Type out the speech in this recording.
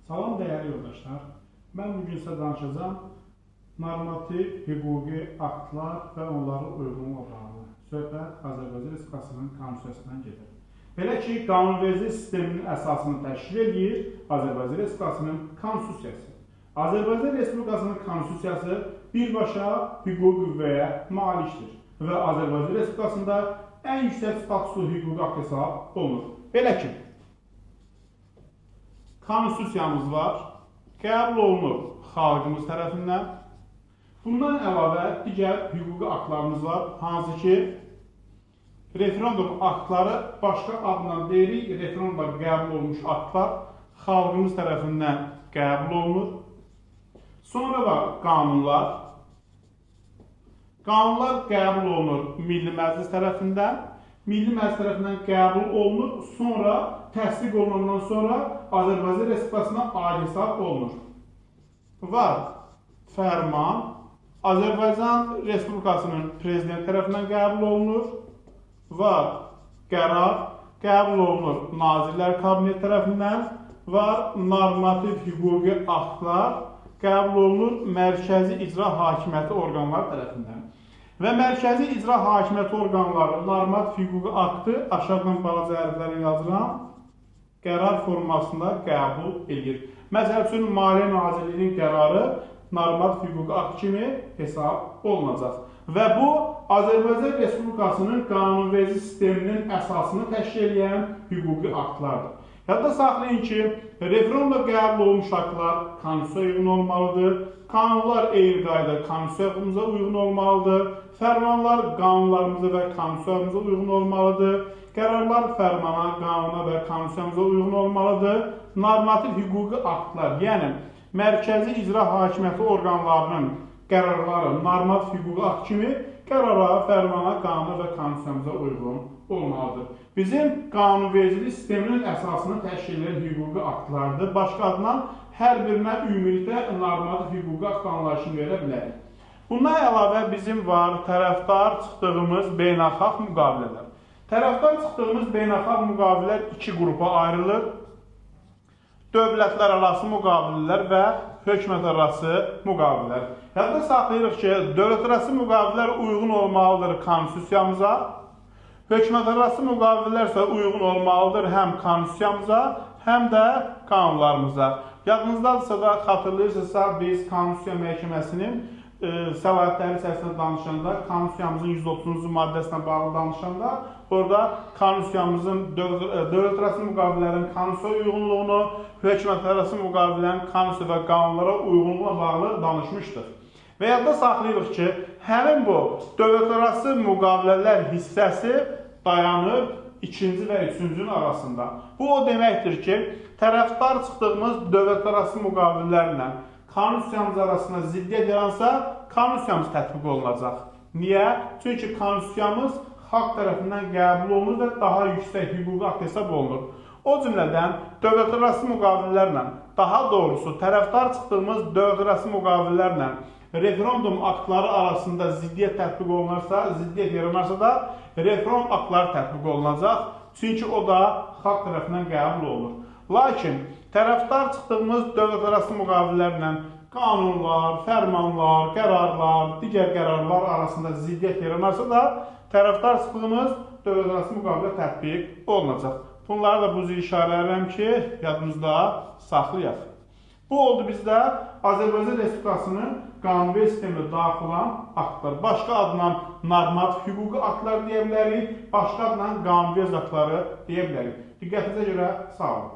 Salam dəyərli yoldaşlar, mən bugün sizə danışacağım normativ hüquqi aktlar və onların uyğunluğu bağlı. Söhbət Azərbaycan Respublikasının konstitusiyasından gedir. Belə ki, qanunverici sisteminin əsasını təşkil edir Azərbaycan Respublikasının konstitusiyası. Azərbaycan Respublikasının konstitusiyası birbaşa hüquqi qüvvəyə malikdir və Azərbaycan Respublikasında ən yüksək statuslu hüquqi akt hesab olunur. Belə ki, konstitusiyamız var, qəbul olunur xalqımız tərəfindən. Bundan əlavə digər hüquqi aktlarımız var, hansı ki, referendum aktları başqa adla deyirik, referendumda qəbul olmuş aktlar xalqımız tərəfindən qəbul olunur. Sonra da qanunlar. Qanunlar qəbul olunur Milli Məclis tərəfindən. Milli Məclis tərəfindən qəbul olunur, sonra təsdiq olunandan sonra Azərbaycan Respublikasına aid hesab olunur. Var fərman, Azərbaycan Respublikasının prezident tərəfindən qəbul olunur. Var qərar, qəbul olunur Nazirlər Kabineti tərəfindən. Var normativ hüquqi aktlar, qəbul olunur mərkəzi icra hakimiyyəti orqanları tərəfindən. Və mərkəzi icra hakimiyyəti orqanları normativ hüquqi aktı aşağıdan balaca hərflərlə yazıram, qərar formasında qəbul edir. Məsəl üçün, Maliyyə Nazirliyinin qərarı normativ hüquqi akt kimi hesab olunacaq. Və bu, Azərbaycan Respublikasının qanunverici sisteminin əsasını təşkil edən hüquqi aktlardır. Yadda saxlayın ki, referendumda qəbul olmuş aktlar konstitusiyaya uyğun olmalıdır, qanunlar eyni qaydada konstitusiyamıza uyğun olmalıdır, fərmanlar qanunlarımıza və konstitusiyamıza uyğun olmalıdır, qərarlar fərmana, qanuna və konstitusiyamıza uyğun olmalıdır, normativ hüquqi aktlar, yəni mərkəzi icra hakimiyyəti orqanlarının qərarları normativ hüquqi akt kimi qərara, fərmana, qanuna və konstitusiyamıza uyğun olmalıdır. Bizim qanunvericilik sisteminin əsasını təşkil edən hüquqi aktlardır. Başqa adla hər birinə ümumilikdə normativ hüquqi akt anlayışını verə bilərik. Bundan əlavə bizim var tərəfdar çıxdığımız beynəlxalq müqavilələr. Tərəfdar çıxdığımız beynəlxalq müqavilələr iki qrupa ayrılır. Dövlətlər arası müqavilələr və hökumət arası müqavilələr. Yadda saxlayırıq ki, dövlət arası müqavilələr uyğun olmalıdır konstitusiyamıza, hökumət arası müqavilələr isə uyğun olmalıdır həm konstitusiyamıza, həm də qanunlarımıza. Yadınızdadırsa da xatırlayırsınızsa, biz Konstitusiya Məhkəməsinin səlahiyyətləri içərisində danışanda, konstitusiyamızın 130-cu maddəsinə bağlı danışanda, orada konstitusiyamızın dövlət arası müqavilələrin konstitusiyaya uyğunluğunu, hökumət arası müqavilələrin konstitusiya və qanunlara uyğunluğuna bağlı danışmışdır. Və yadda saxlayırıq ki, həmin bu dövlət arası müqavilələr hissəsi dayanır ikinci və üçüncünün arasında. Bu o deməkdir ki, tərəfdar çıxdığımız dövlət arası müqavilələrlə konstitusiyamız arasında ziddiyyət yaransa, konstitusiyamız tətbiq olunacaq. Niyə? Çünki konstitusiyamız xalq tərəfindən qəbul olunur və daha yüksək hüquqi akt hesab olunur. O cümlədən dövlət arası müqavilələrlə, daha doğrusu tərəfdar çıxdığımız dövlət arası müqavilələrlə referendum aktları arasında ziddiyyət tətbiq olunarsa, ziddiyyət yaranarsa da referendum aktları tətbiq olunacaq. Çünki o da xalq tərəfindən qəbul olunur. Lakin tərəfdar çıxdığımız dövlət arası müqavilələrlə qanunlar, fərmanlar, qərarlar, digər qərarlar arasında ziddiyyət yaranarsa da tərəfdar çıxdığımız dövlət arası müqavilə tətbiq olunacaq. Bunları da bu cür işarələyirəm ki, yadımızda saxlayaq. Bu oldu bizdə Azərbaycan Respublikasının qanunverici sisteminə daxil olan aktlar. Başqa adla normativ hüquqi aktlar deyə bilərik, başqa adla qanunverici aktları deyə bilərik. Diqqətinizə görə sağ olun.